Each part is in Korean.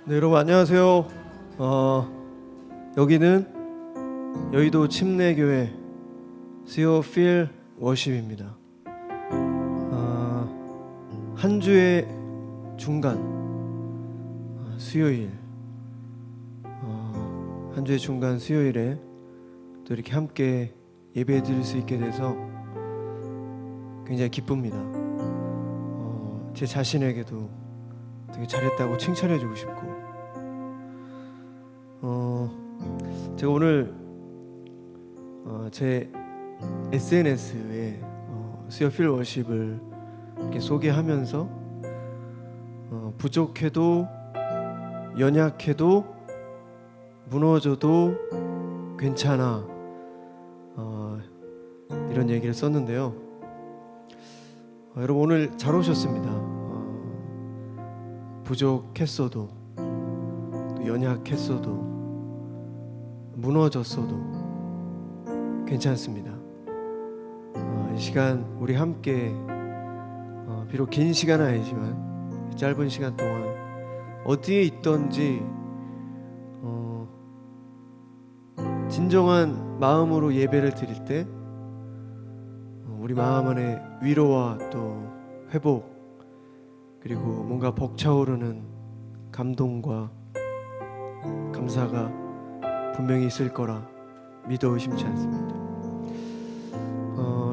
네, 여러분 안녕하세요. 여기는 여의도 침례교회 Feel 워십입니다. 한 주의 중간 수요일, 한 주의 중간 수요일에 또 이렇게 함께 예배 드릴 수 있게 돼서 굉장히 기쁩니다. 제 자신에게도 되게 잘했다고 칭찬해주고 싶고, 제가 오늘 제 SNS에 Feel 워십을 이렇게 소개하면서 부족해도 연약해도 무너져도 괜찮아, 이런 얘기를 썼는데요. 여러분 오늘 잘 오셨습니다. 부족했어도 또 연약했어도 무너졌어도 괜찮습니다. 이 시간 우리 함께 비록 긴 시간은 아니지만 짧은 시간 동안 어디에 있던지 진정한 마음으로 예배를 드릴 때 우리 마음 안에 위로와 또 회복, 그리고 뭔가 벅차오르는 감동과 감사가 분명히 있을 거라 믿어 의심치 않습니다.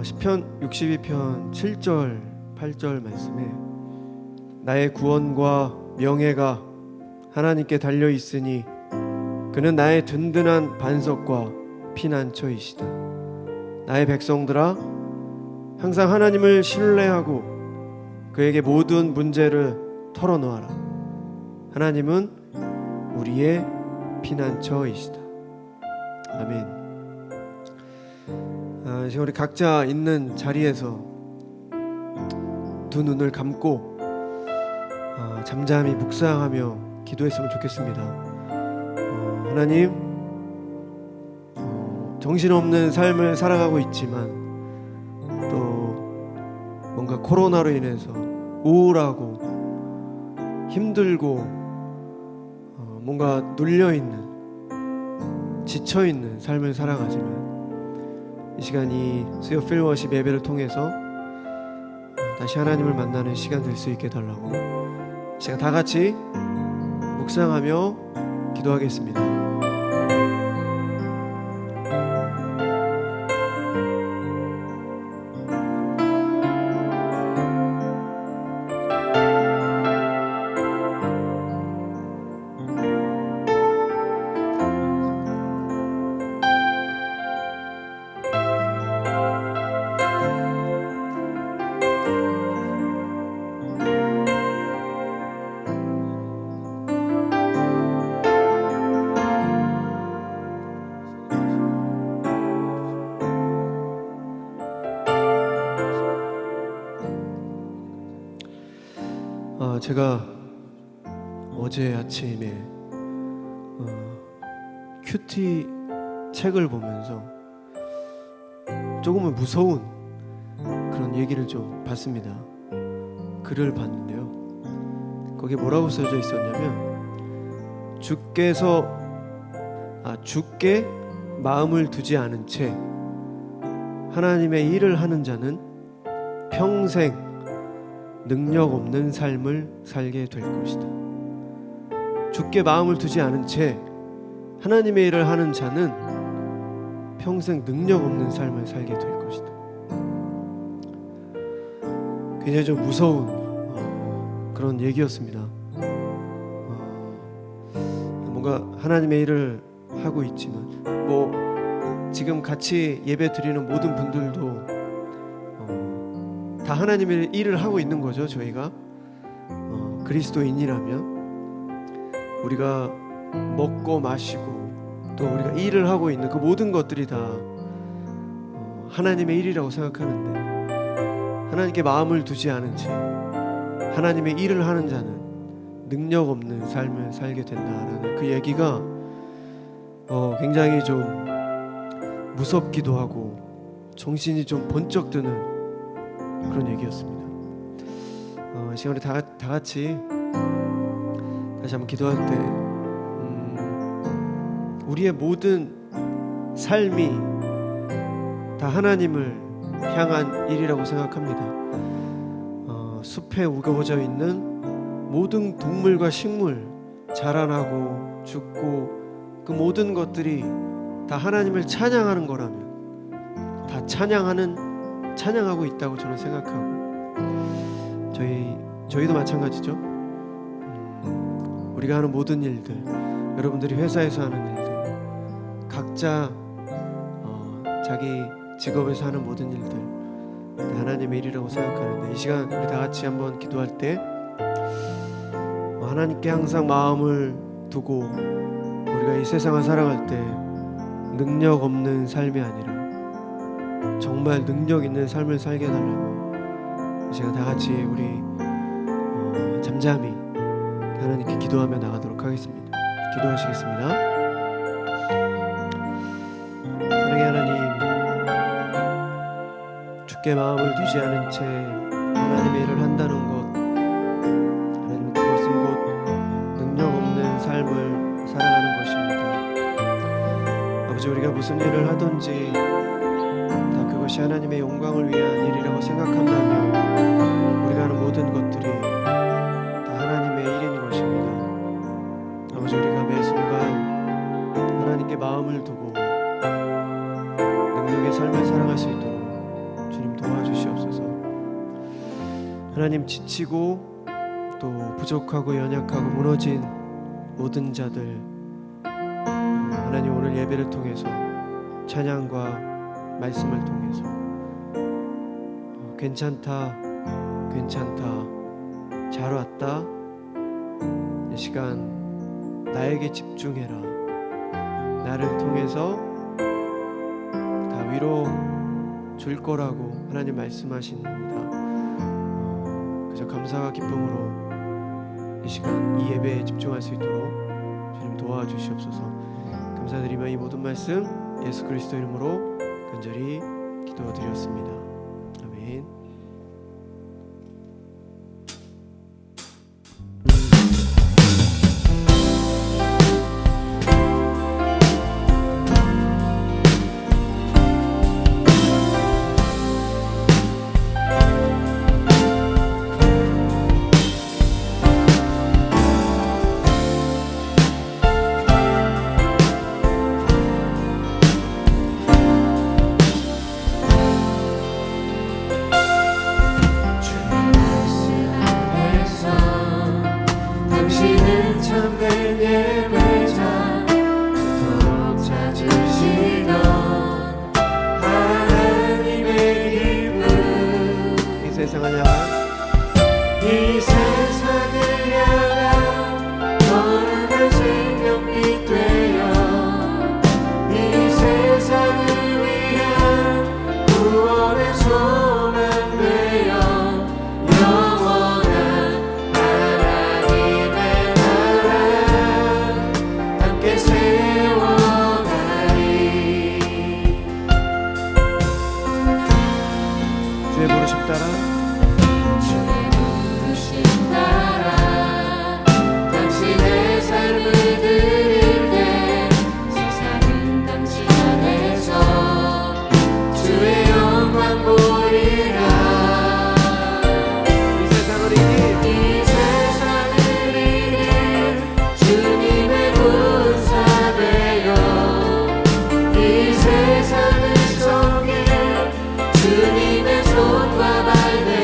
시편 62편 7절 8절 말씀에 나의 구원과 명예가 하나님께 달려 있으니 그는 나의 든든한 반석과 피난처이시다. 나의 백성들아, 항상 하나님을 신뢰하고 그에게 모든 문제를 털어놓아라. 하나님은 우리의 피난처이시다. 아멘. 지금 우리 각자 있는 자리에서 두 눈을 감고 잠잠히 묵상하며 기도했으면 좋겠습니다. 하나님, 정신없는 삶을 살아가고 있지만 또 뭔가 코로나로 인해서 우울하고 힘들고 뭔가 눌려있는, 지쳐있는 삶을 살아가지만 이 시간 이 수요 필 워십 예배를 통해서 다시 하나님을 만나는 시간 될 수 있게 달라고 제가 다 같이 묵상하며 기도하겠습니다. 제가 어제 아침에 큐티 책을 보면서 조금은 무서운 그런 얘기를 좀 봤습니다. 글을 봤는데요, 거기에 뭐라고 써져 있었냐면 주께 마음을 두지 않은 채 하나님의 일을 하는 자는 평생 능력 없는 삶을 살게 될 것이다. 주께 마음을 두지 않은 채 하나님의 일을 하는 자는 평생 능력 없는 삶을 살게 될 것이다. 굉장히 좀 무서운 그런 얘기였습니다. 뭔가 하나님의 일을 하고 있지만 지금 같이 예배 드리는 모든 분들도 다 하나님의 일을 하고 있는 거죠. 저희가 그리스도인이라면 우리가 먹고 마시고 또 우리가 일을 하고 있는 그 모든 것들이 다 하나님의 일이라고 생각하는데, 하나님께 마음을 두지 않은 채 하나님의 일을 하는 자는 능력 없는 삶을 살게 된다라는 그 얘기가 굉장히 좀 무섭기도 하고 정신이 좀 번쩍 드는 그런 얘기였습니다. 시간 우리 다 같이 다시 한번 기도할 때 우리의 모든 삶이 다 하나님을 향한 일이라고 생각합니다. 숲에 우거져 있는 모든 동물과 식물, 자라나고 죽고 그 모든 것들이 다 하나님을 찬양하는 거라면 다 찬양하고 있다고 저는 생각하고, 저희도 마찬가지죠. 우리가 하는 모든 일들, 여러분들이 회사에서 하는 일들, 각자 자기 직업에서 하는 모든 일들 다 하나님의 일이라고 생각하는데, 이 시간 우리 다 같이 한번 기도할 때 하나님께 항상 마음을 두고 우리가 이 세상을 살아갈 때 능력 없는 삶이 아니라 정말 능력 있는 삶을 살게 해달라고 이 시간 다 같이 우리 잠잠히 하나님께 기도하며 나가도록 하겠습니다. 기도하시겠습니다. 사랑의 하나님, 주께 마음을 두지 않은 채 하나님의 일을 한다는 것, 하나님 그것은 곧 능력 없는 삶을 살아가는 것입니다. 아버지, 우리가 무슨 일을 하든지 다 그것이 하나님의 영광을 위한 일이라고 생각한다면 우리가 하는 모든 것들이 다 하나님의 일인 것입니다. 아버지, 우리가 매 순간 하나님께 마음을 두고 능력의 삶을 살아갈 수 있도록 주님 도와주시옵소서. 하나님, 지치고 또 부족하고 연약하고 무너진 모든 자들, 하나님 오늘 예배를 통해서 찬양과 말씀을 통해서 괜찮다 잘 왔다, 이 시간 나에게 집중해라, 나를 통해서 다 위로 줄 거라고 하나님 말씀하십니다. 그저 감사와 기쁨으로 이 시간 이 예배에 집중할 수 있도록 주님 도와주시옵소서. 감사드리며 이 모든 말씀 예수 그리스도 이름으로 간절히 기도드렸습니다. 아멘. 주님의 손과 발대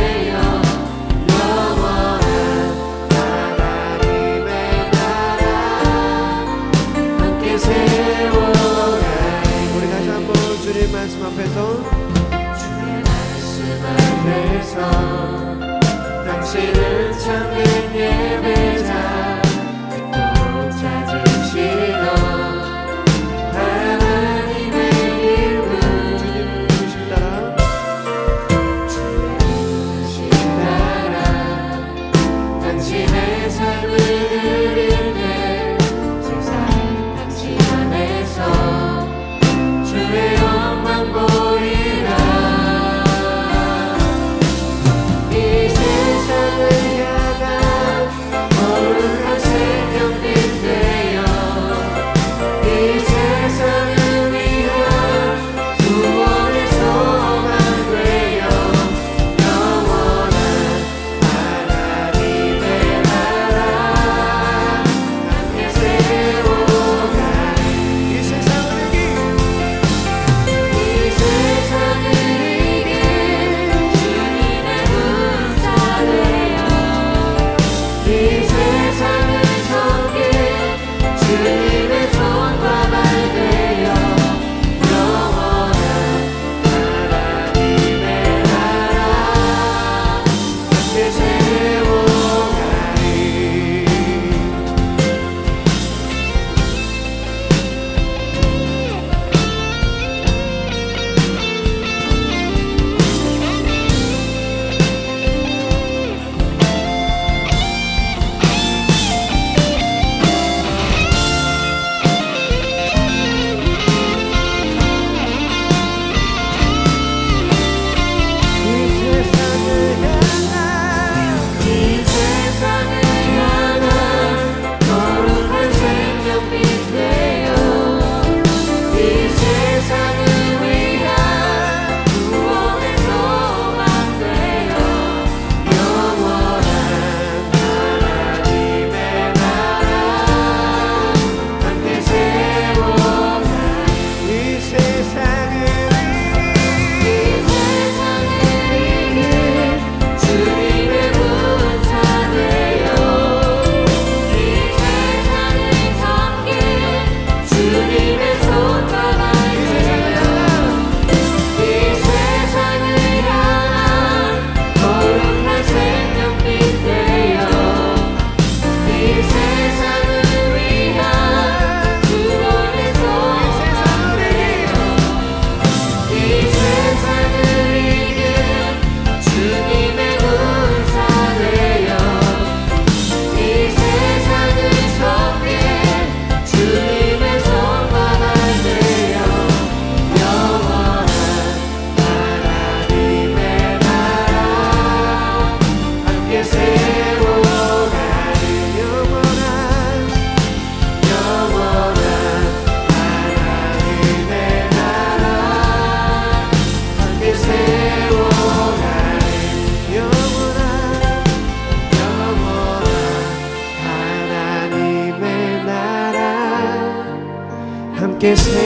함께 세워가리.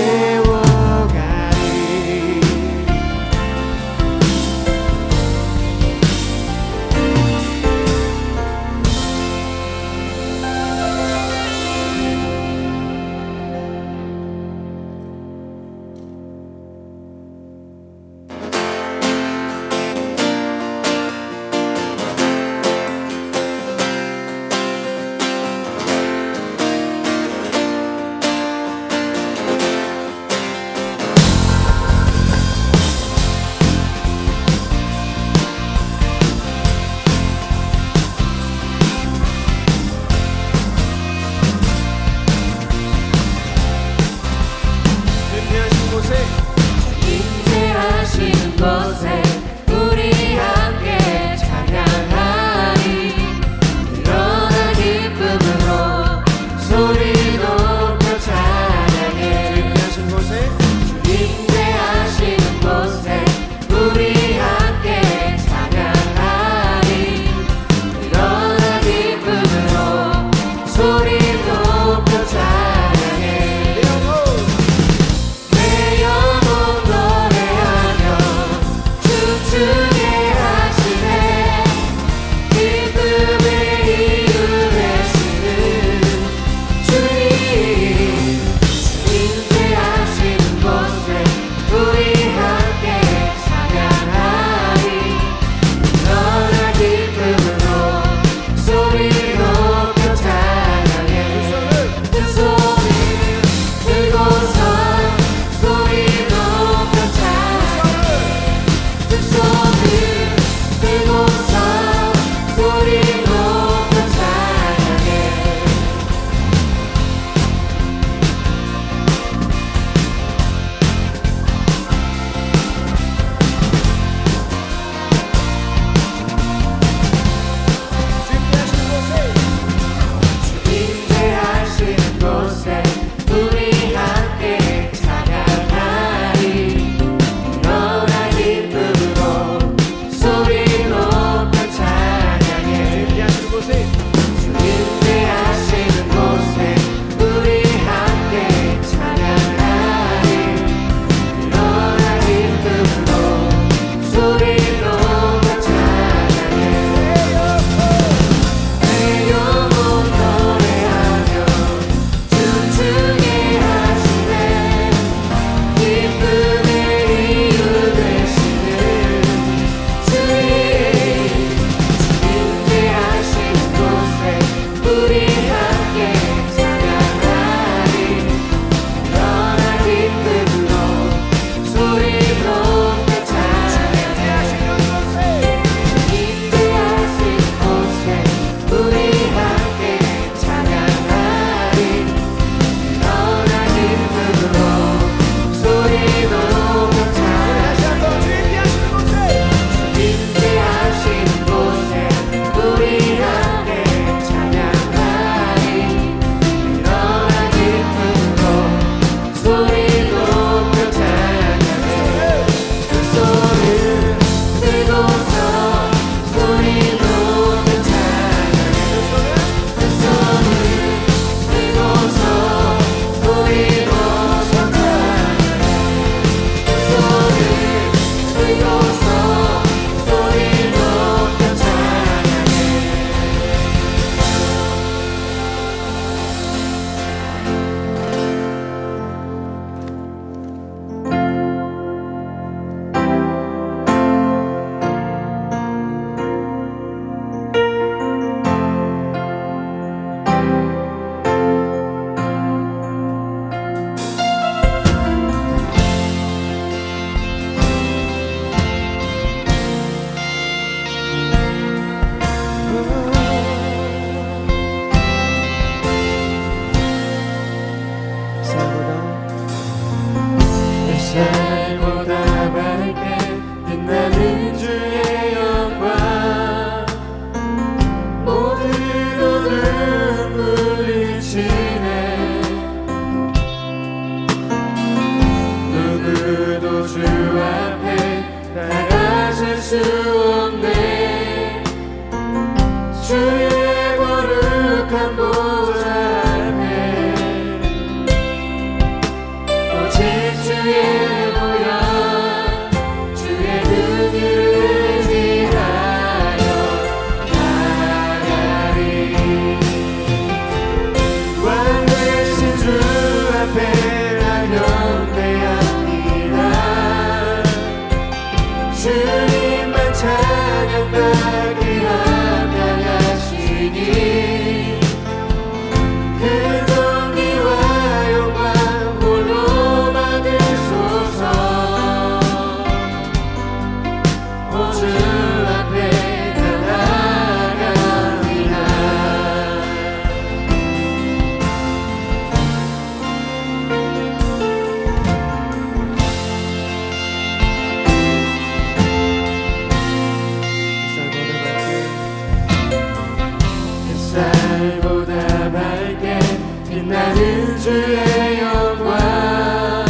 주의 영광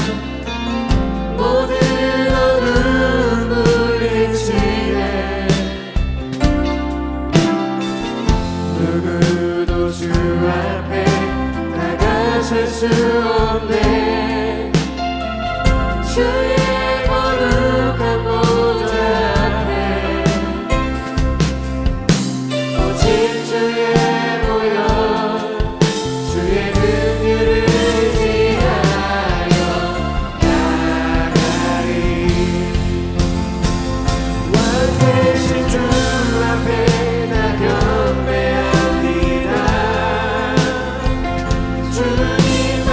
모든 어둠 물리치네 누구도 주 앞에 다가설 수 없네 주의 거룩한 보좌 앞에 오직 주의 보혈 주의 긍휼을 의지하여 나가리 왕되신 주 앞에 나 경배합니다 주님만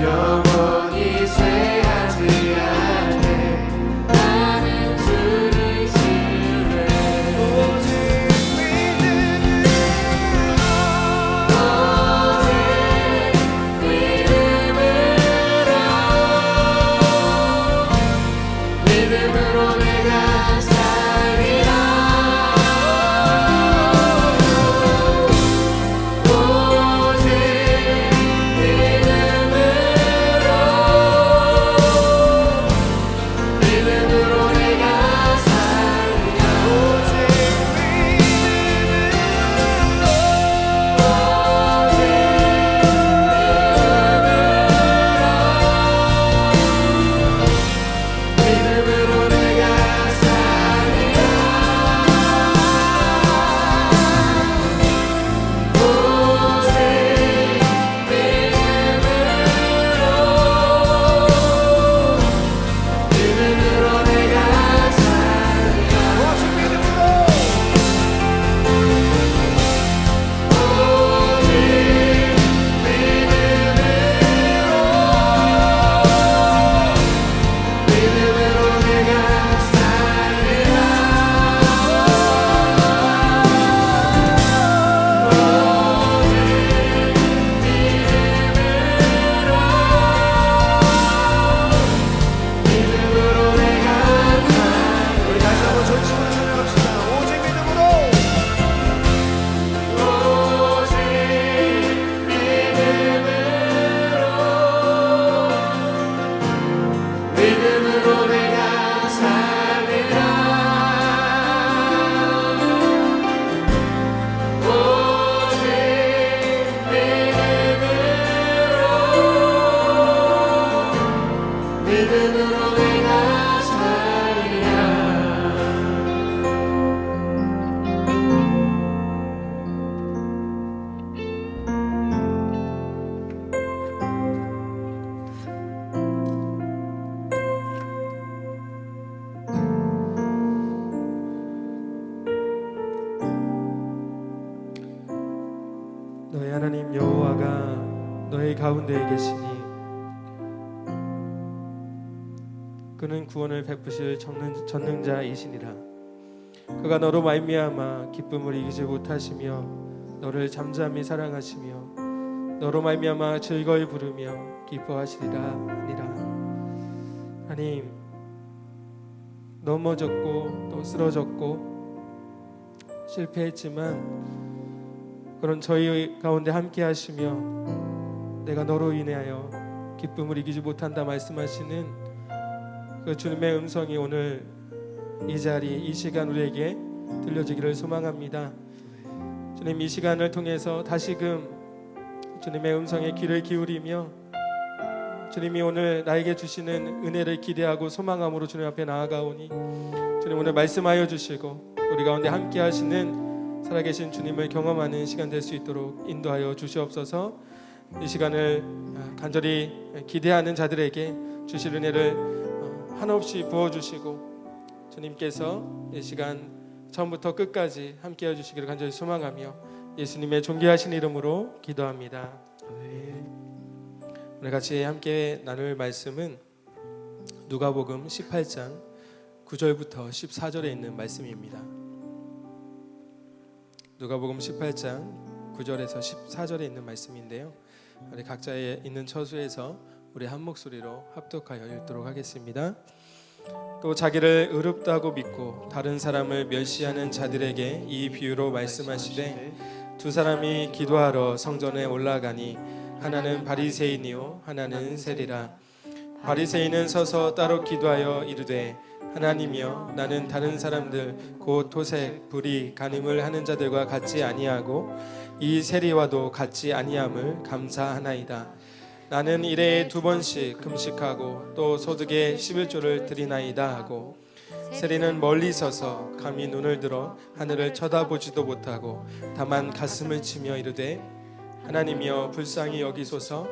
영원히 쇠하지 않네. 나는 주를 신뢰. 오직 믿음으로 내가 살리라. 오직 믿음으로 내가 살리라. 믿음으로 내가 살리라. 오직 믿음으로 내가 살리라. 오직 믿음으로 내가 살리라. 믿음으로 내가 살리라. 우리 다시 한번 전심으로 찬양합시다. 오직 믿음으로. 오직 믿음으로 내가 살리라. 오직 믿음으로 내가 살리라. 너의 하나님 여호와가 너의 가운데에 계시니 그는 구원을 베푸실 전능자이시니라. 그가 너로 말미암아 기쁨을 이기지 못하시며 너를 잠잠히 사랑하시며 너로 말미암아 즐거이 부르며 기뻐하시리라 하니라. 하나님, 넘어졌고 또 쓰러졌고 실패했지만 그런 저희 가운데 함께 하시며 내가 너로 인하여 기쁨을 이기지 못한다 말씀하시는 그 주님의 음성이 오늘 이 자리 이 시간 우리에게 들려지기를 소망합니다. 주님, 이 시간을 통해서 다시금 주님의 음성에 귀를 기울이며 주님이 오늘 나에게 주시는 은혜를 기대하고 소망함으로 주님 앞에 나아가오니 주님 오늘 말씀하여 주시고 우리 가운데 함께 하시는 살아계신 주님을 경험하는 시간 될 수 있도록 인도하여 주시옵소서. 이 시간을 간절히 기대하는 자들에게 주실 은혜를 한없이 부어주시고 주님께서 이 시간 처음부터 끝까지 함께해 주시기를 간절히 소망하며 예수님의 존귀하신 이름으로 기도합니다. 오늘 같이 함께 나눌 말씀은 누가복음 18장 9절부터 14절에 있는 말씀입니다. 누가복음 18장 9절에서 14절에 있는 말씀인데요. 우리 각자의 있는 처소에서 우리 한 목소리로 합독하여 읽도록 하겠습니다. 또 자기를 의롭다고 믿고 다른 사람을 멸시하는 자들에게 이 비유로 말씀하시되 두 사람이 기도하러 성전에 올라가니 하나는 바리새인이요 하나는 세리라. 바리새인은 서서 따로 기도하여 이르되 하나님이여, 나는 다른 사람들 곧 토색, 불의, 간음을 하는 자들과 같지 아니하고 이 세리와도 같지 아니함을 감사하나이다. 나는 일에 2번씩 금식하고 또 소득의 11조를 드리나이다 하고 세리는 멀리 서서 감히 눈을 들어 하늘을 쳐다보지도 못하고 다만 가슴을 치며 이르되 하나님이여 불쌍히 여기소서,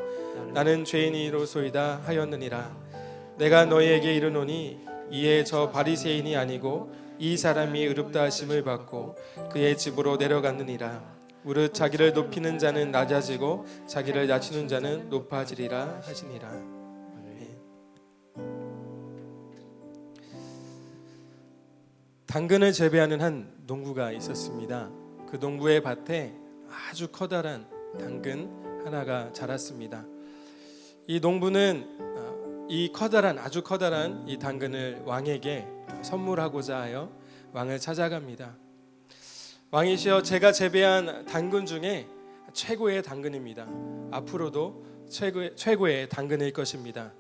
나는 죄인이로소이다 하였느니라. 내가 너희에게 이르노니 이에 저 바리새인이 아니고 이 사람이 의롭다 하심을 받고 그의 집으로 내려갔느니라. 무릇 자기를 높이는 자는 낮아지고 자기를 낮추는 자는 높아지리라 하시니라. 아멘. 당근을 재배하는 한 농부가 있었습니다. 그 농부의 밭에 아주 커다란 당근 하나가 자랐습니다. 이 농부는 아주 커다란 이 당근을 왕에게 선물하고자 하여 왕을 찾아갑니다. 왕이시여, 제가 재배한 당근 중에 최고의 당근입니다. 앞으로도 최고의 당근일 것입니다.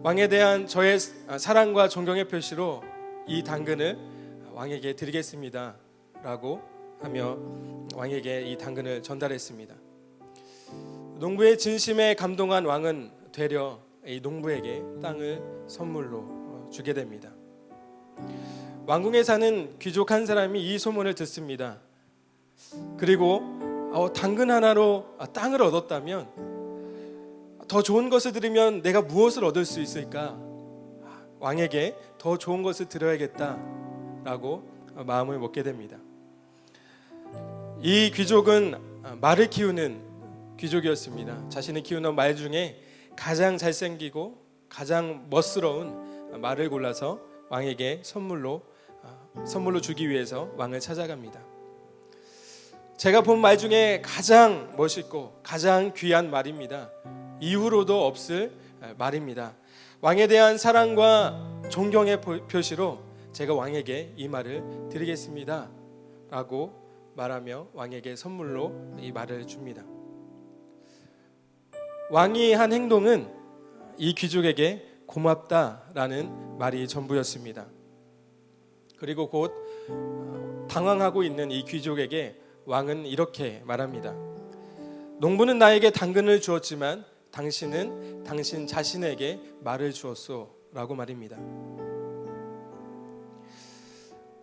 왕에 대한 저의 사랑과 존경의 표시로 이 당근을 왕에게 드리겠습니다 라고 하며 왕에게 이 당근을 전달했습니다. 농부의 진심에 감동한 왕은 되려 이 농부에게 땅을 선물로 주게 됩니다. 왕궁에 사는 귀족 한 사람이 이 소문을 듣습니다. 그리고 당근 하나로 땅을 얻었다면 더 좋은 것을 들으면 내가 무엇을 얻을 수 있을까? 왕에게 더 좋은 것을 드려야겠다라고 마음을 먹게 됩니다. 이 귀족은 말을 키우는 귀족이었습니다. 자신이 키우는 말 중에 가장 잘생기고 가장 멋스러운 말을 골라서 왕에게 선물로 주기 위해서 왕을 찾아갑니다. 제가 본 말 중에 가장 멋있고 가장 귀한 말입니다. 이후로도 없을 말입니다. 왕에 대한 사랑과 존경의 표시로 제가 왕에게 이 말을 드리겠습니다 라고 말하며 왕에게 선물로 이 말을 줍니다. 왕이 한 행동은 이 귀족에게 고맙다라는 말이 전부였습니다. 그리고 곧 당황하고 있는 이 귀족에게 왕은 이렇게 말합니다. 농부는 나에게 당근을 주었지만 당신은 당신 자신에게 말을 주었소 라고 말입니다.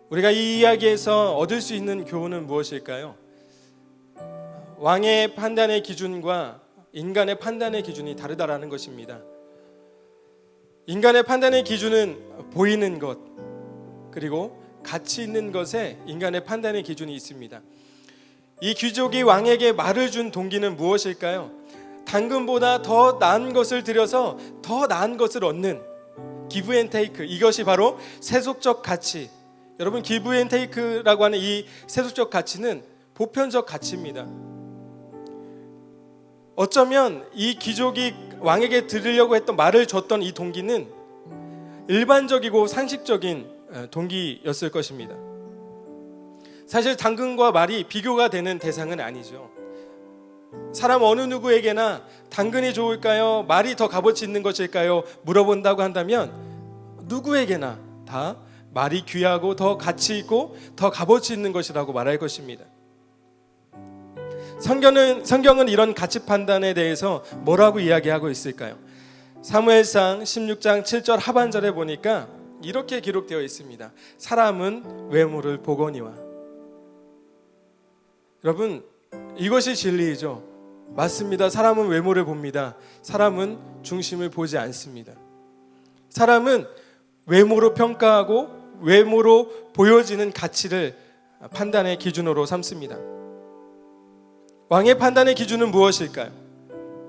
우리가 이 이야기에서 얻을 수 있는 교훈은 무엇일까요? 왕의 판단의 기준과 인간의 판단의 기준이 다르다라는 것입니다. 인간의 판단의 기준은 보이는 것, 그리고 가치 있는 것에 인간의 판단의 기준이 있습니다. 이 귀족이 왕에게 말을 준 동기는 무엇일까요? 당근보다 더 나은 것을 들여서 더 나은 것을 얻는 give and take, 이것이 바로 세속적 가치. 여러분, give and take라고 하는 이 세속적 가치는 보편적 가치입니다. 어쩌면 이 귀족이 왕에게 드리려고 했던 말을 줬던 이 동기는 일반적이고 상식적인 동기였을 것입니다. 사실 당근과 말이 비교가 되는 대상은 아니죠. 사람 어느 누구에게나 당근이 좋을까요? 말이 더 값어치 있는 것일까요? 물어본다고 한다면 누구에게나 다 말이 귀하고 더 가치 있고 더 값어치 있는 것이라고 말할 것입니다. 성경은 이런 가치 판단에 대해서 뭐라고 이야기하고 있을까요? 사무엘상 16장 7절 하반절에 보니까 이렇게 기록되어 있습니다. 사람은 외모를 보거니와. 여러분, 이것이 진리이죠. 맞습니다. 사람은 외모를 봅니다. 사람은 중심을 보지 않습니다. 사람은 외모로 평가하고 외모로 보여지는 가치를 판단의 기준으로 삼습니다. 왕의 판단의 기준은 무엇일까요?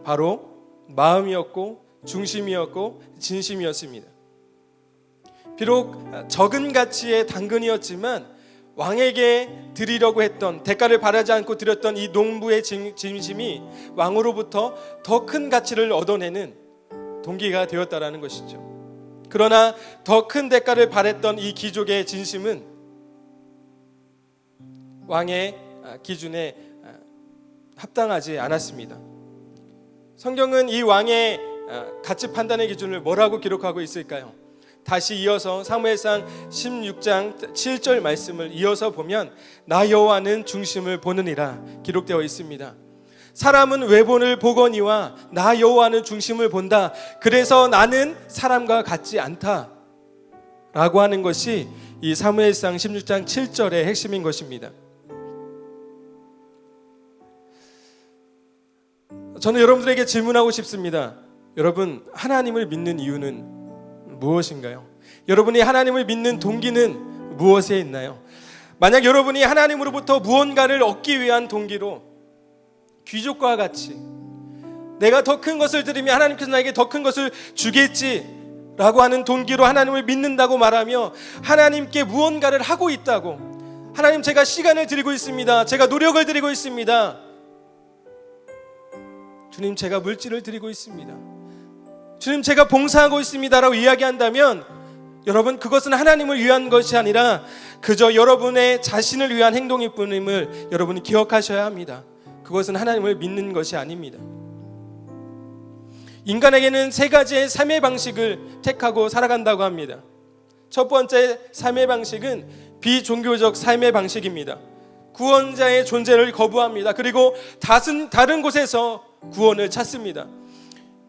바로 마음이었고 중심이었고 진심이었습니다. 비록 적은 가치의 당근이었지만 왕에게 드리려고 했던, 대가를 바라지 않고 드렸던 이 농부의 진심이 왕으로부터 더 큰 가치를 얻어내는 동기가 되었다라는 것이죠. 그러나 더 큰 대가를 바랬던 이 귀족의 진심은 왕의 기준에 합당하지 않았습니다. 성경은 이 왕의 가치 판단의 기준을 뭐라고 기록하고 있을까요? 다시 이어서 사무엘상 16장 7절 말씀을 이어서 보면 나 여호와는 중심을 보느니라 기록되어 있습니다. 사람은 외모를 보거니와 나 여호와는 중심을 본다. 그래서 나는 사람과 같지 않다 라고 하는 것이 이 사무엘상 16장 7절의 핵심인 것입니다. 저는 여러분들에게 질문하고 싶습니다. 여러분, 하나님을 믿는 이유는 무엇인가요? 여러분이 하나님을 믿는 동기는 무엇에 있나요? 만약 여러분이 하나님으로부터 무언가를 얻기 위한 동기로 귀족과 같이 내가 더 큰 것을 드리면 하나님께서 나에게 더 큰 것을 주겠지라고 하는 동기로 하나님을 믿는다고 말하며 하나님께 무언가를 하고 있다고, 하나님 제가 시간을 드리고 있습니다, 제가 노력을 드리고 있습니다, 주님 제가 물질을 드리고 있습니다, 주님 제가 봉사하고 있습니다 라고 이야기한다면 여러분, 그것은 하나님을 위한 것이 아니라 그저 여러분의 자신을 위한 행동일 뿐임을 여러분이 기억하셔야 합니다. 그것은 하나님을 믿는 것이 아닙니다. 인간에게는 세 가지의 삶의 방식을 택하고 살아간다고 합니다. 첫 번째 삶의 방식은 비종교적 삶의 방식입니다. 구원자의 존재를 거부합니다. 그리고 다른 곳에서 구원을 찾습니다.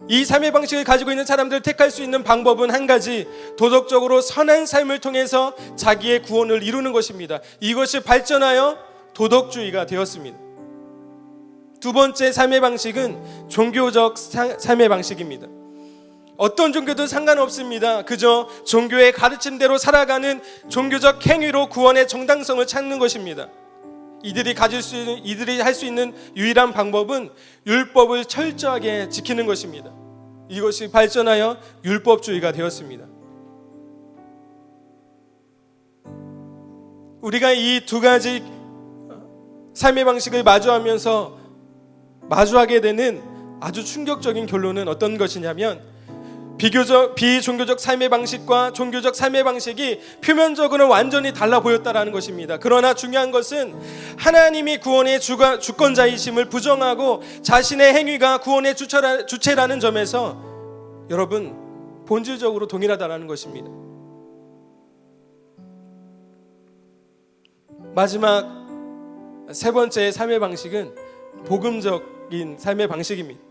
이 삶의 방식을 가지고 있는 사람들을 택할 수 있는 방법은 한 가지, 도덕적으로 선한 삶을 통해서 자기의 구원을 이루는 것입니다. 이것이 발전하여 도덕주의가 되었습니다. 두 번째 삶의 방식은 종교적 삶의 방식입니다. 어떤 종교도 상관없습니다. 그저 종교의 가르침대로 살아가는 종교적 행위로 구원의 정당성을 찾는 것입니다. 이들이 할 수 있는 유일한 방법은 율법을 철저하게 지키는 것입니다. 이것이 발전하여 율법주의가 되었습니다. 우리가 이 두 가지 삶의 방식을 마주하게 되는 아주 충격적인 결론은 어떤 것이냐면, 비종교적 삶의 방식과 종교적 삶의 방식이 표면적으로는 완전히 달라 보였다라는 것입니다. 그러나 중요한 것은 하나님이 구원의 주권자이심을 부정하고 자신의 행위가 구원의 주체라는 점에서 여러분 본질적으로 동일하다라는 것입니다. 마지막 세 번째 삶의 방식은 복음적인 삶의 방식입니다.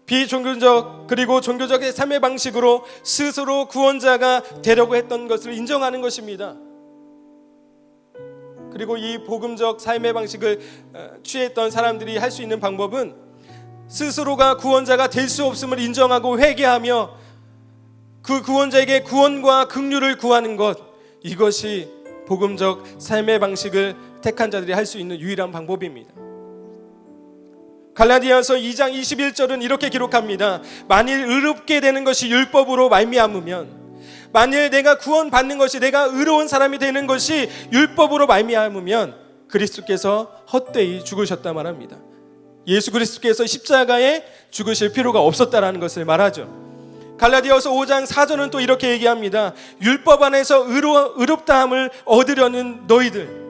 비종교적 그리고 종교적의 삶의 방식으로 스스로 구원자가 되려고 했던 것을 인정하는 것입니다. 그리고 이 복음적 삶의 방식을 취했던 사람들이 할 수 있는 방법은 스스로가 구원자가 될 수 없음을 인정하고 회개하며 그 구원자에게 구원과 긍휼을 구하는 것, 이것이 복음적 삶의 방식을 택한 자들이 할 수 있는 유일한 방법입니다. 갈라디아서 2장 21절은 이렇게 기록합니다. 만일 의롭게 되는 것이 율법으로 말미암으면, 만일 내가 구원받는 것이, 내가 의로운 사람이 되는 것이 율법으로 말미암으면 그리스도께서 헛되이 죽으셨다 말합니다. 예수 그리스도께서 십자가에 죽으실 필요가 없었다라는 것을 말하죠. 갈라디아서 5장 4절은 또 이렇게 얘기합니다. 율법 안에서 의롭다함을 얻으려는 너희들,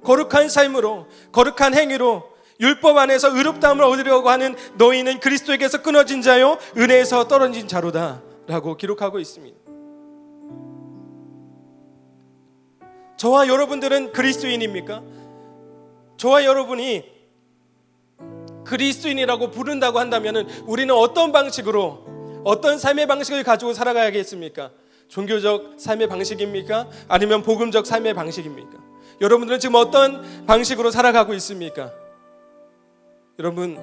거룩한 삶으로, 거룩한 행위로 율법 안에서 의롭다함을 얻으려고 하는 너희는 그리스도에게서 끊어진 자요 은혜에서 떨어진 자로다 라고 기록하고 있습니다. 저와 여러분들은 그리스도인입니까? 저와 여러분이 그리스도인이라고 부른다고 한다면 우리는 어떤 방식으로, 어떤 삶의 방식을 가지고 살아가야겠습니까? 종교적 삶의 방식입니까? 아니면 복음적 삶의 방식입니까? 여러분들은 지금 어떤 방식으로 살아가고 있습니까? 여러분,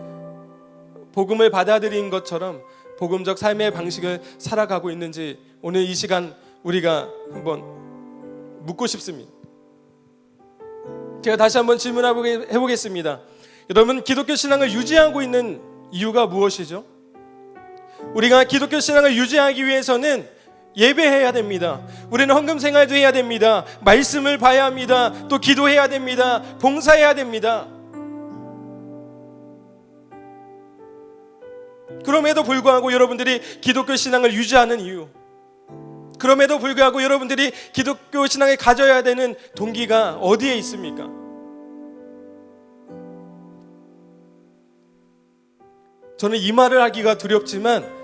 복음을 받아들인 것처럼 복음적 삶의 방식을 살아가고 있는지 오늘 이 시간 우리가 한번 묻고 싶습니다. 제가 다시 한번 질문해보겠습니다. 여러분, 기독교 신앙을 유지하고 있는 이유가 무엇이죠? 우리가 기독교 신앙을 유지하기 위해서는 예배해야 됩니다. 우리는 헌금 생활도 해야 됩니다. 말씀을 봐야 합니다. 또 기도해야 됩니다. 봉사해야 됩니다. 그럼에도 불구하고 여러분들이 기독교 신앙을 유지하는 이유, 그럼에도 불구하고 여러분들이 기독교 신앙을 가져야 되는 동기가 어디에 있습니까? 저는 이 말을 하기가 두렵지만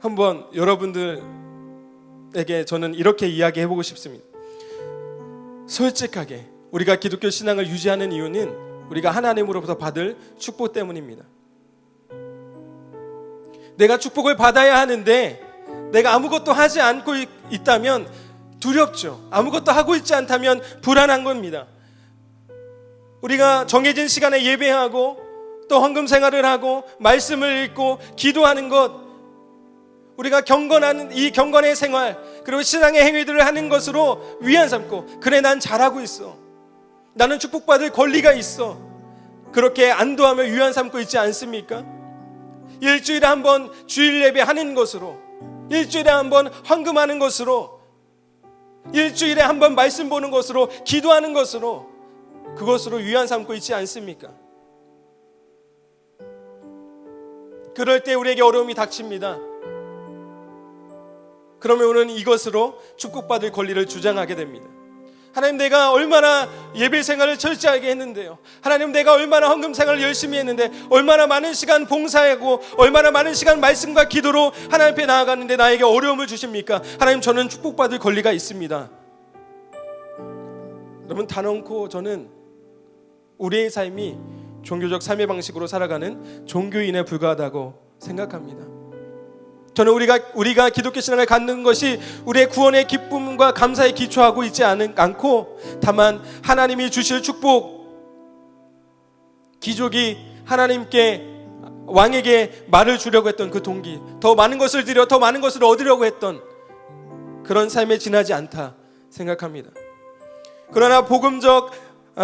한번 여러분들에게 저는 이렇게 이야기해보고 싶습니다. 솔직하게 우리가 기독교 신앙을 유지하는 이유는 우리가 하나님으로부터 받을 축복 때문입니다. 내가 축복을 받아야 하는데 내가 아무것도 하지 않고 있다면 두렵죠. 아무것도 하고 있지 않다면 불안한 겁니다. 우리가 정해진 시간에 예배하고 또 헌금 생활을 하고 말씀을 읽고 기도하는 것, 우리가 경건한 이 경건의 생활 그리고 신앙의 행위들을 하는 것으로 위안 삼고, 그래 난 잘하고 있어, 나는 축복받을 권리가 있어, 그렇게 안도하며 위안 삼고 있지 않습니까? 일주일에 한 번 주일 예배 하는 것으로, 일주일에 한 번 헌금하는 것으로, 일주일에 한 번 말씀 보는 것으로, 기도하는 것으로, 그것으로 위안 삼고 있지 않습니까? 그럴 때 우리에게 어려움이 닥칩니다. 그러면 우리는 이것으로 축복받을 권리를 주장하게 됩니다. 하나님, 내가 얼마나 예배 생활을 철저하게 했는데요, 하나님 내가 얼마나 헌금 생활을 열심히 했는데, 얼마나 많은 시간 봉사하고 얼마나 많은 시간 말씀과 기도로 하나님 앞에 나아갔는데 나에게 어려움을 주십니까? 하나님, 저는 축복받을 권리가 있습니다. 여러분, 단언코 저는 우리의 삶이 종교적 삶의 방식으로 살아가는 종교인에 불과하다고 생각합니다. 저는 우리가 기독교 신앙을 갖는 것이 우리의 구원의 기쁨과 감사에 기초하고 있지 않고, 다만 하나님이 주실 축복, 기족이 하나님께 왕에게 말을 주려고 했던 그 동기, 더 많은 것을 드려 더 많은 것을 얻으려고 했던 그런 삶에 지나지 않다 생각합니다. 그러나 복음적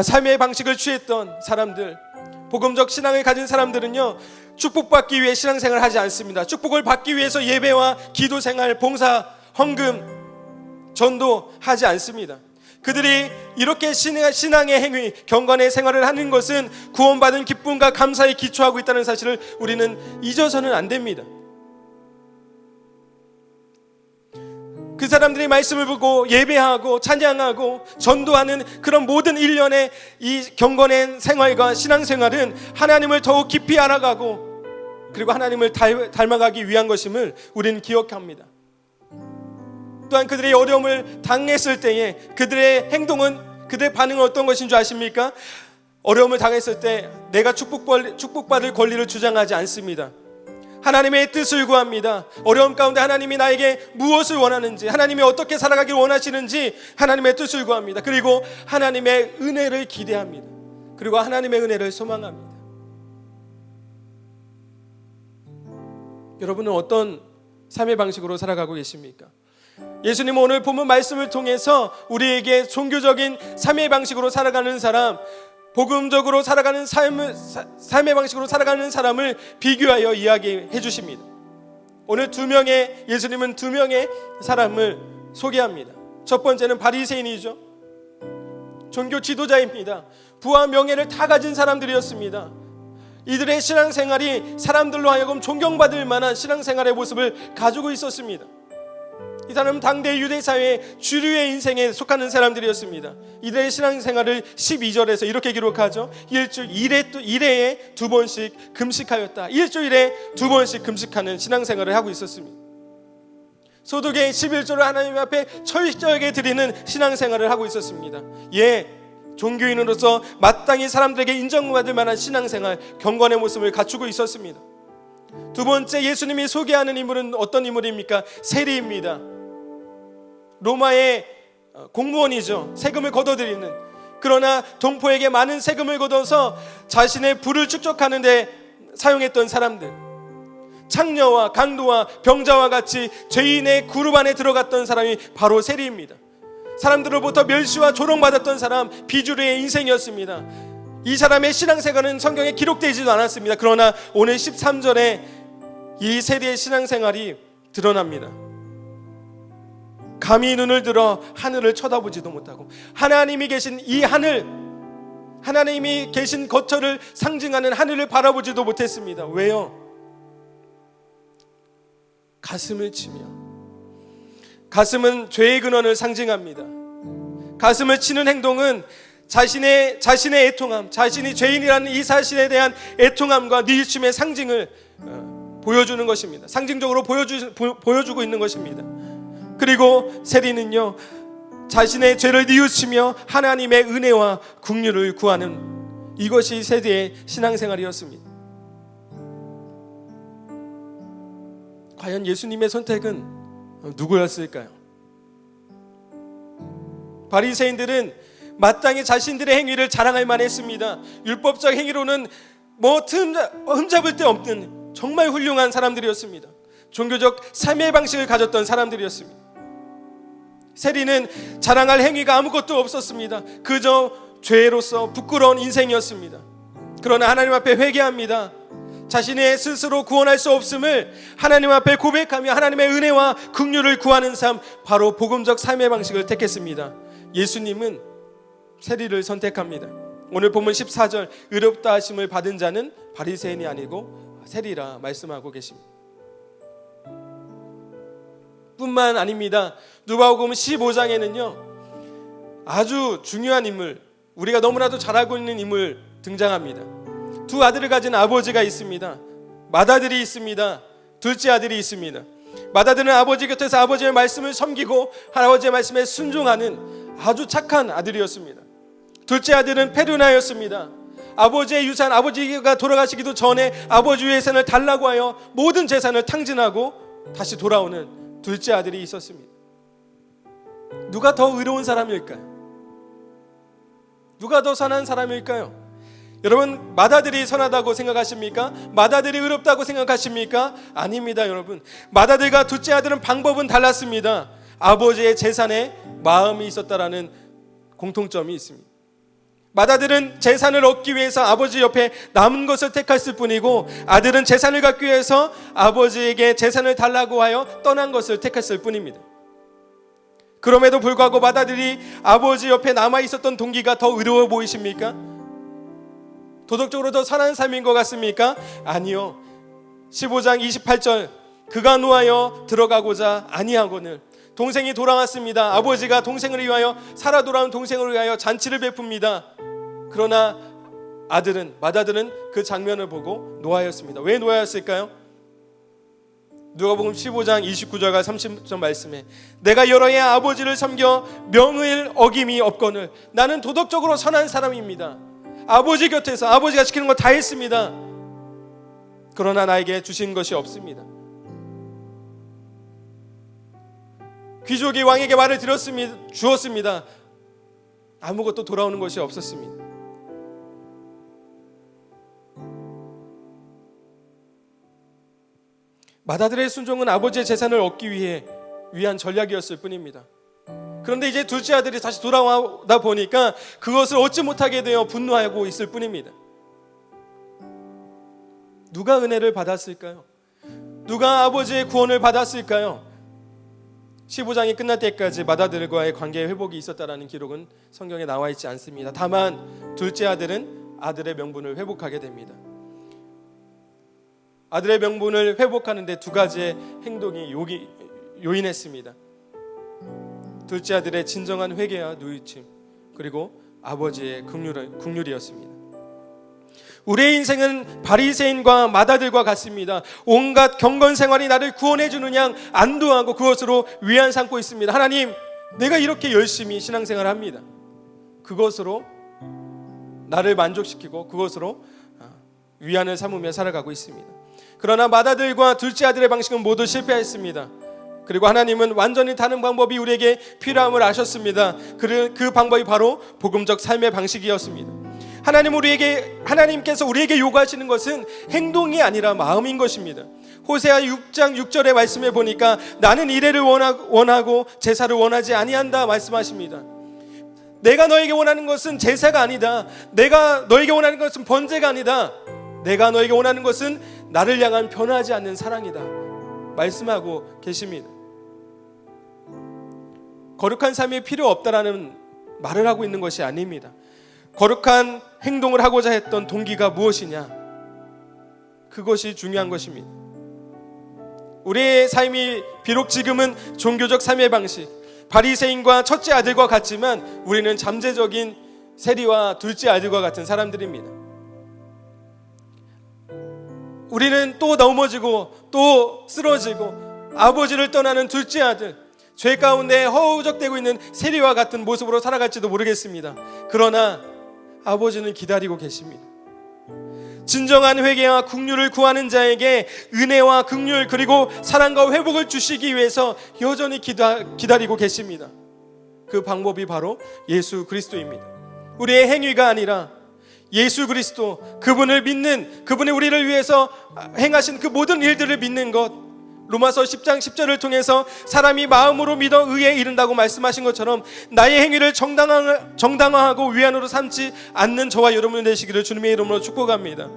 삶의 방식을 취했던 사람들, 복음적 신앙을 가진 사람들은요, 축복받기 위해 신앙생활을 하지 않습니다. 축복을 받기 위해서 예배와 기도생활, 봉사, 헌금, 전도하지 않습니다. 그들이 이렇게 신앙의 행위, 경건의 생활을 하는 것은 구원받은 기쁨과 감사에 기초하고 있다는 사실을 우리는 잊어서는 안 됩니다. 그 사람들이 말씀을 보고 예배하고 찬양하고 전도하는 그런 모든 일련의 이 경건의 생활과 신앙생활은 하나님을 더욱 깊이 알아가고 그리고 하나님을 닮아가기 위한 것임을 우리는 기억합니다. 또한 그들이 어려움을 당했을 때에 그들의 행동은, 그들의 반응은 어떤 것인 줄 아십니까? 어려움을 당했을 때 내가 축복받을 권리를 주장하지 않습니다. 하나님의 뜻을 구합니다. 어려움 가운데 하나님이 나에게 무엇을 원하는지, 하나님이 어떻게 살아가길 원하시는지 하나님의 뜻을 구합니다. 그리고 하나님의 은혜를 기대합니다. 그리고 하나님의 은혜를 소망합니다. 여러분은 어떤 삶의 방식으로 살아가고 계십니까? 예수님은 오늘 본문 말씀을 통해서 우리에게 종교적인 삶의 방식으로 살아가는 사람, 복음적으로 살아가는 삶의 방식으로 살아가는 사람을 비교하여 이야기해 주십니다. 오늘 예수님은 두 명의 사람을 소개합니다. 첫 번째는 바리새인이죠. 종교 지도자입니다. 부와 명예를 다 가진 사람들이었습니다. 이들의 신앙생활이 사람들로 하여금 존경받을 만한 신앙생활의 모습을 가지고 있었습니다. 이 사람은 당대 유대사회의 주류의 인생에 속하는 사람들이었습니다. 이들의 신앙생활을 12절에서 이렇게 기록하죠. 일회에 2번씩 금식하였다. 일주일에 2번씩 금식하는 신앙생활을 하고 있었습니다. 소득의 11조를 하나님 앞에 철저하게 드리는 신앙생활을 하고 있었습니다. 종교인으로서 마땅히 사람들에게 인정받을 만한 신앙생활, 경건의 모습을 갖추고 있었습니다. 두 번째, 예수님이 소개하는 인물은 어떤 인물입니까? 세리입니다. 로마의 공무원이죠. 세금을 걷어들이는. 그러나 동포에게 많은 세금을 걷어서 자신의 부를 축적하는 데 사용했던 사람들, 창녀와 강도와 병자와 같이 죄인의 그룹 안에 들어갔던 사람이 바로 세리입니다. 사람들로부터 멸시와 조롱받았던 사람, 비주류의 인생이었습니다. 이 사람의 신앙생활은 성경에 기록되지도 않았습니다. 그러나 오늘 13절에 이 세리의 신앙생활이 드러납니다. 감히 눈을 들어 하늘을 쳐다보지도 못하고, 하나님이 계신 이 하늘, 하나님이 계신 거처를 상징하는 하늘을 바라보지도 못했습니다. 왜요? 가슴을 치며, 가슴은 죄의 근원을 상징합니다. 가슴을 치는 행동은 자신의 애통함, 자신이 죄인이라는 이 사실에 대한 애통함과 뉘우침의 상징을 보여주는 것입니다. 상징적으로 보여주고 있는 것입니다. 그리고 세리는요, 자신의 죄를 뉘우치며 하나님의 은혜와 긍휼을 구하는, 이것이 세리의 신앙생활이었습니다. 과연 예수님의 선택은 누구였을까요? 바리새인들은 마땅히 자신들의 행위를 자랑할 만했습니다. 율법적 행위로는 흠잡을 데 없는 정말 훌륭한 사람들이었습니다. 종교적 삶의 방식을 가졌던 사람들이었습니다. 세리는 자랑할 행위가 아무것도 없었습니다. 그저 죄로서 부끄러운 인생이었습니다. 그러나 하나님 앞에 회개합니다. 자신의 스스로 구원할 수 없음을 하나님 앞에 고백하며 하나님의 은혜와 긍휼을 구하는 삶, 바로 복음적 삶의 방식을 택했습니다. 예수님은 세리를 선택합니다. 오늘 본문 14절, 의롭다 하심을 받은 자는 바리새인이 아니고 세리라 말씀하고 계십니다. 뿐만 아닙니다. 누가복음 15장에는요 아주 중요한 인물, 우리가 너무나도 잘 알고 있는 인물 등장합니다. 두 아들을 가진 아버지가 있습니다. 맏아들이 있습니다. 둘째 아들이 있습니다. 맏아들은 아버지 곁에서 아버지의 말씀을 섬기고 아버지의 말씀에 순종하는 아주 착한 아들이었습니다. 둘째 아들은 페르나였습니다. 아버지의 유산, 아버지가 돌아가시기도 전에 아버지의 재산을 달라고 하여 모든 재산을 탕진하고 다시 돌아오는 둘째 아들이 있었습니다. 누가 더 의로운 사람일까요? 누가 더 선한 사람일까요? 여러분, 맏아들이 선하다고 생각하십니까? 맏아들이 의롭다고 생각하십니까? 아닙니다, 여러분. 맏아들과 둘째 아들은 방법은 달랐습니다. 아버지의 재산에 마음이 있었다라는 공통점이 있습니다. 맏아들은 재산을 얻기 위해서 아버지 옆에 남은 것을 택했을 뿐이고, 아들은 재산을 갖기 위해서 아버지에게 재산을 달라고 하여 떠난 것을 택했을 뿐입니다. 그럼에도 불구하고 맏아들이 아버지 옆에 남아 있었던 동기가 더 의로워 보이십니까? 도덕적으로 더 선한 삶인 것 같습니까? 아니요. 15장 28절, 그가 노하여 들어가고자 아니하거늘. 동생이 돌아왔습니다. 아버지가 동생을 위하여, 살아 돌아온 동생을 위하여 잔치를 베풉니다. 그러나 맏아들은 그 장면을 보고 노하였습니다. 왜 노하였을까요? 누가복음 15장 29절과 30절 말씀에, 내가 여러 해 아버지를 섬겨 명을 어김이 없거늘. 나는 도덕적으로 선한 사람입니다. 아버지 곁에서 아버지가 시키는 거 다 했습니다. 그러나 나에게 주신 것이 없습니다. 귀족이 왕에게 말을 주었습니다. 아무것도 돌아오는 것이 없었습니다. 맏아들의 순종은 아버지의 재산을 얻기 위한 전략이었을 뿐입니다. 그런데 이제 둘째 아들이 다시 돌아오다 보니까 그것을 얻지 못하게 되어 분노하고 있을 뿐입니다. 누가 은혜를 받았을까요? 누가 아버지의 구원을 받았을까요? 15장이 끝날 때까지 맏아들과의 관계의 회복이 있었다라는 기록은 성경에 나와 있지 않습니다. 다만 둘째 아들은 아들의 명분을 회복하게 됩니다. 아들의 명분을 회복하는데 두 가지의 행동이 요인했습니다. 둘째 아들의 진정한 회개와 누이침, 그리고 아버지의 긍휼이었습니다. 우리의 인생은 바리새인과 맏아들과 같습니다. 온갖 경건 생활이 나를 구원해 주는 양 안도하고 그것으로 위안 삼고 있습니다. 하나님, 내가 이렇게 열심히 신앙생활을 합니다. 그것으로 나를 만족시키고 그것으로 위안을 삼으며 살아가고 있습니다. 그러나 맏아들과 둘째 아들의 방식은 모두 실패했습니다. 그리고 하나님은 완전히 다른 방법이 우리에게 필요함을 아셨습니다. 그 방법이 바로 복음적 삶의 방식이었습니다. 하나님께서 우리에게 요구하시는 것은 행동이 아니라 마음인 것입니다. 호세아 6장 6절의 말씀에 보니까 나는 이레를 원하고 제사를 원하지 아니한다 말씀하십니다. 내가 너에게 원하는 것은 제사가 아니다. 내가 너에게 원하는 것은 번제가 아니다. 내가 너에게 원하는 것은 나를 향한 변하지 않는 사랑이다 말씀하고 계십니다. 거룩한 삶이 필요 없다라는 말을 하고 있는 것이 아닙니다. 거룩한 행동을 하고자 했던 동기가 무엇이냐, 그것이 중요한 것입니다. 우리의 삶이 비록 지금은 종교적 삶의 방식, 바리새인과 첫째 아들과 같지만 우리는 잠재적인 세리와 둘째 아들과 같은 사람들입니다. 우리는 또 넘어지고 또 쓰러지고 아버지를 떠나는 둘째 아들, 죄 가운데 허우적대고 있는 세리와 같은 모습으로 살아갈지도 모르겠습니다. 그러나 아버지는 기다리고 계십니다. 진정한 회개와 긍휼을 구하는 자에게 은혜와 긍휼 그리고 사랑과 회복을 주시기 위해서 여전히 기다리고 계십니다. 그 방법이 바로 예수 그리스도입니다. 우리의 행위가 아니라 예수 그리스도, 그분을 믿는, 그분이 우리를 위해서 행하신 그 모든 일들을 믿는 것, 로마서 10장 10절을 통해서 사람이 마음으로 믿어 의에 이른다고 말씀하신 것처럼 나의 행위를 정당화하고 위안으로 삼지 않는 저와 여러분 되시기를 주님의 이름으로 축복합니다.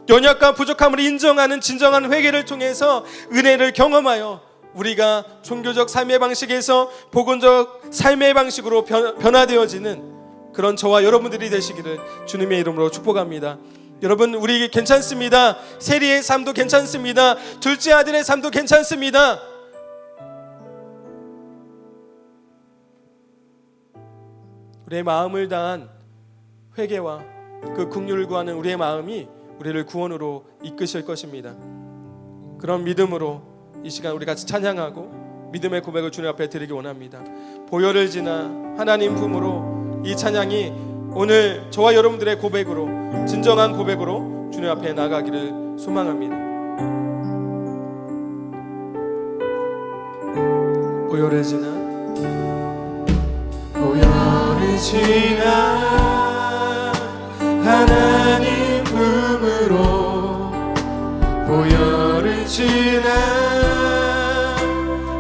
연약과 부족함을 인정하는 진정한 회개를 통해서 은혜를 경험하여 우리가 종교적 삶의 방식에서 복음적 삶의 방식으로 변화되어지는 그런 저와 여러분들이 되시기를 주님의 이름으로 축복합니다. 여러분, 우리 괜찮습니다. 세리의 삶도 괜찮습니다. 둘째 아들의 삶도 괜찮습니다. 우리의 마음을 다한 회개와 그 긍휼을 구하는 우리의 마음이 우리를 구원으로 이끄실 것입니다. 그런 믿음으로 이 시간 우리 같이 찬양하고 믿음의 고백을 주님 앞에 드리기 원합니다. 보혈을 지나 하나님 품으로 이 찬양이 오늘 저와 여러분들의 고백으로, 진정한 고백으로 주님 앞에 나가기를 소망합니다. 보혈을 지나 하나님 품으로, 보혈을 지나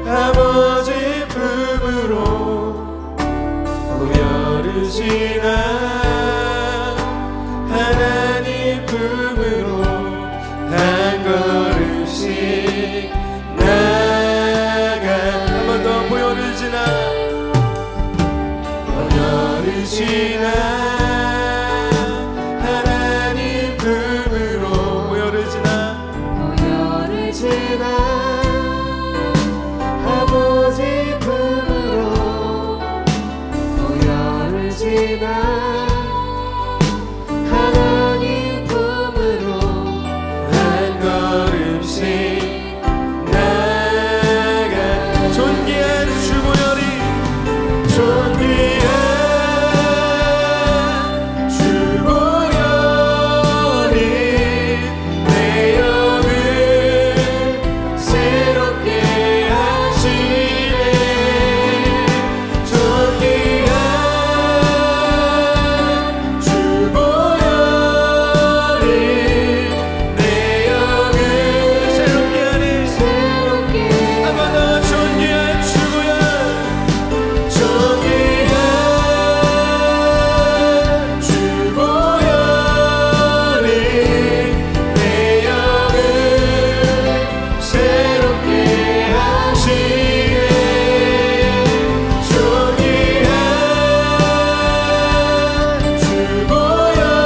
아버지 품으로, 보혈을 지나 하나님 품으로 한 걸음씩 나가. 한 번 더. 보혈을 지나, 보혈을 지나 하나님 품으로, 보혈을 지나, 보혈을 지나 아버지 품으로, 보혈을 지나 하나님 품으로 한 걸음씩 나가. 존귀한 주 보혈이, 존귀한 주 보혈이 내 영을 새롭게 하시네. 존귀한 주 보혈이 내 영을 새롭게 하네. 한 번 더. 존귀한 주 보혈, 존귀한 주 보혈이 내 영을 새롭게 하시네. 존귀한 주 보혈이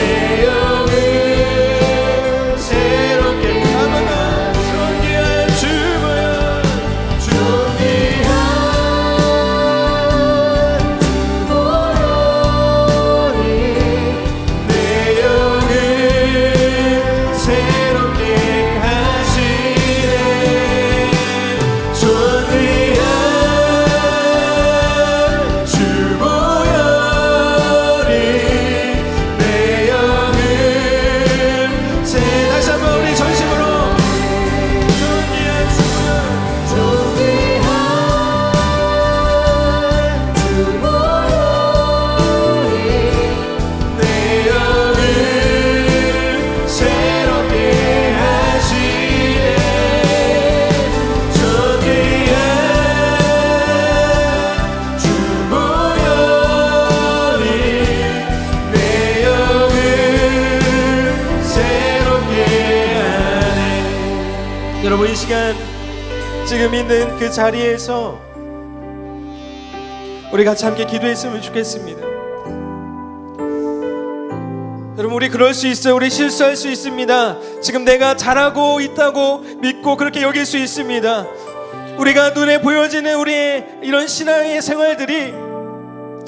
내 영을 새롭게. 한 번 더. 존귀한 주 보혈, 존귀한 내 영을 새롭게 하시네. 존귀한 주 보혈이 내 영을 다시 한번 우리 전심으로. 존귀한 주 보혈, 존귀한 주 보혈이 내 영을 새롭게 하시네. 존귀한 주 보혈이 내 영을 새롭게 하네. 여러분, 이 시간 지금 있는 그 자리에서 우리 같이 함께 기도했으면 좋겠습니다. 여러분, 우리 그럴 수 있어요. 우리 실수할 수 있습니다. 지금 내가 잘하고 있다고 믿고 그렇게 여길 수 있습니다. 우리가 눈에 보여지는 우리의 이런 신앙의 생활들이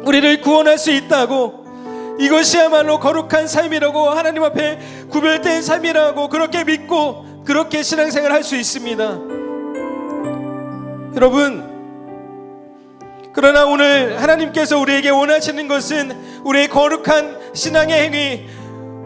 우리를 구원할 수 있다고, 이것이야말로 거룩한 삶이라고, 하나님 앞에 구별된 삶이라고 그렇게 믿고 그렇게 신앙생활을 할 수 있습니다. 여러분, 그러나 오늘 하나님께서 우리에게 원하시는 것은 우리의 거룩한 신앙의 행위,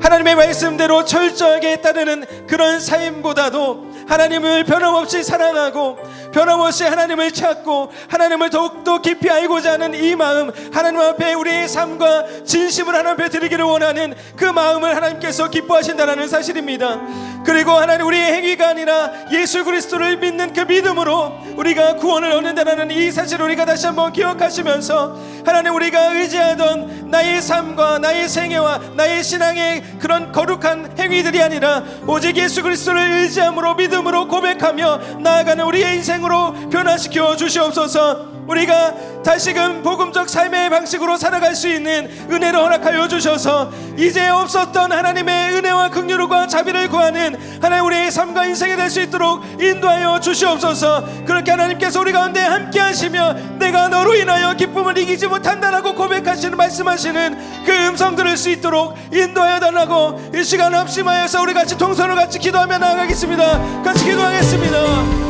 하나님의 말씀대로 철저하게 따르는 그런 삶보다도 하나님을 변함없이 사랑하고 변함없이 하나님을 찾고 하나님을 더욱더 깊이 알고자 하는 이 마음, 하나님 앞에 우리의 삶과 진심을 하나님 앞에 드리기를 원하는 그 마음을 하나님께서 기뻐하신다는 사실입니다. 그리고 하나님 우리의 행위가 아니라 예수 그리스도를 믿는 그 믿음으로 우리가 구원을 얻는다는 이 사실을 우리가 다시 한번 기억하시면서 하나님 우리가 의지하던 나의 삶과 나의 생애와 나의 신앙의 그런 거룩한 행위들이 아니라 오직 예수 그리스도를 의지함으로 믿음으로 고백하며 나아가는 우리의 인생으로 변화시켜 주시옵소서. 우리가 다시금 복음적 삶의 방식으로 살아갈 수 있는 은혜를 허락하여 주셔서 이제 없었던 하나님의 은혜와 긍휼과 자비를 구하는 하나님 우리의 삶과 인생이 될 수 있도록 인도하여 주시옵소서. 그렇게 하나님께서 우리 가운데 함께 하시며 내가 너로 인하여 기쁨을 이기지 못한다라고 고백하시는 말씀하시는 그 음성 들을 수 있도록 인도하여 달라고 이 시간 합심하여서 우리 같이 동서로 같이 기도하며 나아가겠습니다. 같이 기도하겠습니다.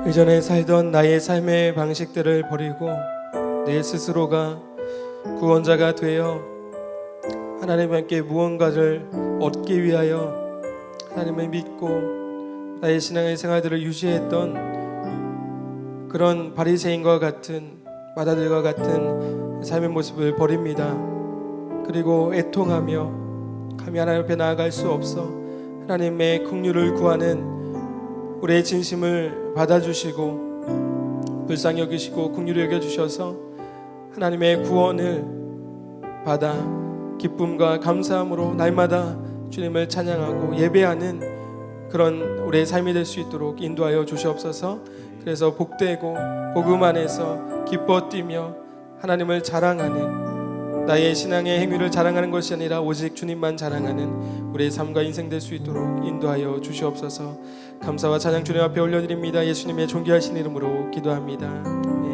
이전에 살던 나의 삶의 방식들을 버리고 내 스스로가 구원자가 되어 하나님께 무언가를 얻기 위하여 하나님을 믿고 나의 신앙의 생활들을 유지했던 그런 바리새인과 같은 마다들과 같은 삶의 모습을 버립니다. 그리고 애통하며 감히 하나님 앞에 나아갈 수 없어 하나님의 긍휼을 구하는 우리의 진심을 받아주시고 불쌍히 여기시고 긍휼히 여겨주셔서 하나님의 구원을 받아 기쁨과 감사함으로 날마다 주님을 찬양하고 예배하는 그런 우리의 삶이 될 수 있도록 인도하여 주시옵소서. 그래서 복되고 복음 안에서 기뻐 뛰며 하나님을 자랑하는 나의 신앙의 행위를 자랑하는 것이 아니라 오직 주님만 자랑하는 우리의 삶과 인생 될 수 있도록 인도하여 주시옵소서. 감사와 찬양 주님 앞에 올려드립니다. 예수님의 존귀하신 이름으로 기도합니다. 아멘.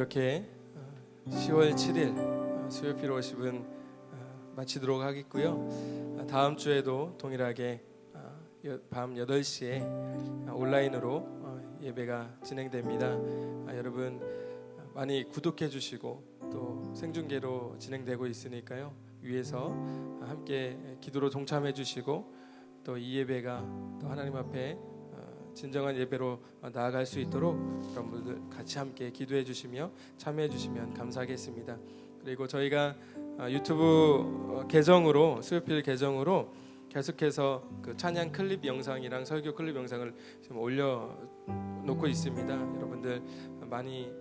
이렇게 10월 7일 수요 피로십은 마치도록 하겠고요. 다음 주에도 동일하게 밤 8시에 온라인으로 예배가 진행됩니다. 여러분 많이 구독해 주시고 또 생중계로 진행되고 있으니까요. 위에서 함께 기도로 동참해 주시고 또 이 예배가 또 하나님 앞에 진정한 예배로 나아갈 수 있도록 여러분들 같이 함께 기도해 주시며 참여해 주시면 감사하겠습니다. 그리고 저희가 유튜브 계정으로 수요필 계정으로 계속해서 그 찬양 클립 영상이랑 설교 클립 영상을 지금 올려 놓고 있습니다. 여러분들 많이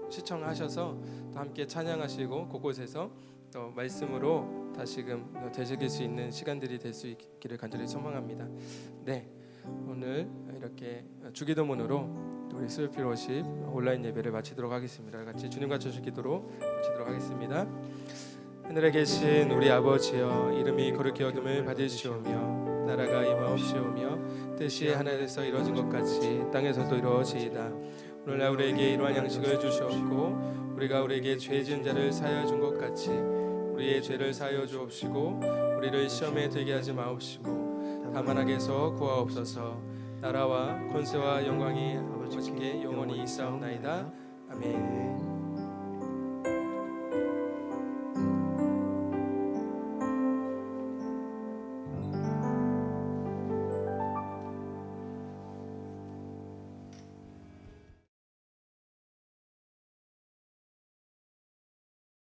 시청하셔서 또 함께 찬양하시고 그곳에서 또 말씀으로 다시금 되새길 수 있는 시간들이 될 수 있기를 간절히 소망합니다. 네, 오늘 이렇게 주기도문으로 우리 수요필 워십 온라인 예배를 마치도록 하겠습니다. 같이 주님과 저주 기도로 마치도록 하겠습니다. 하늘에 계신 우리 아버지여, 이름이 거룩히 여김을 받으시오며 나라가 임하옵시오며 뜻이 하늘에서 이루어진 것 같이 땅에서도 이루어지이다. 오늘날 우리에게 이러한 양식을 주시옵고 우리가 우리에게 죄 지은 자를 사하여 준 것 같이 우리의 죄를 사하여 주옵시고 우리를 시험에 들게 하지 마옵시고 다만 악에서 구하옵소서. 나라와 권세와 영광이 아버지께 영원히 있사옵나이다. 아멘.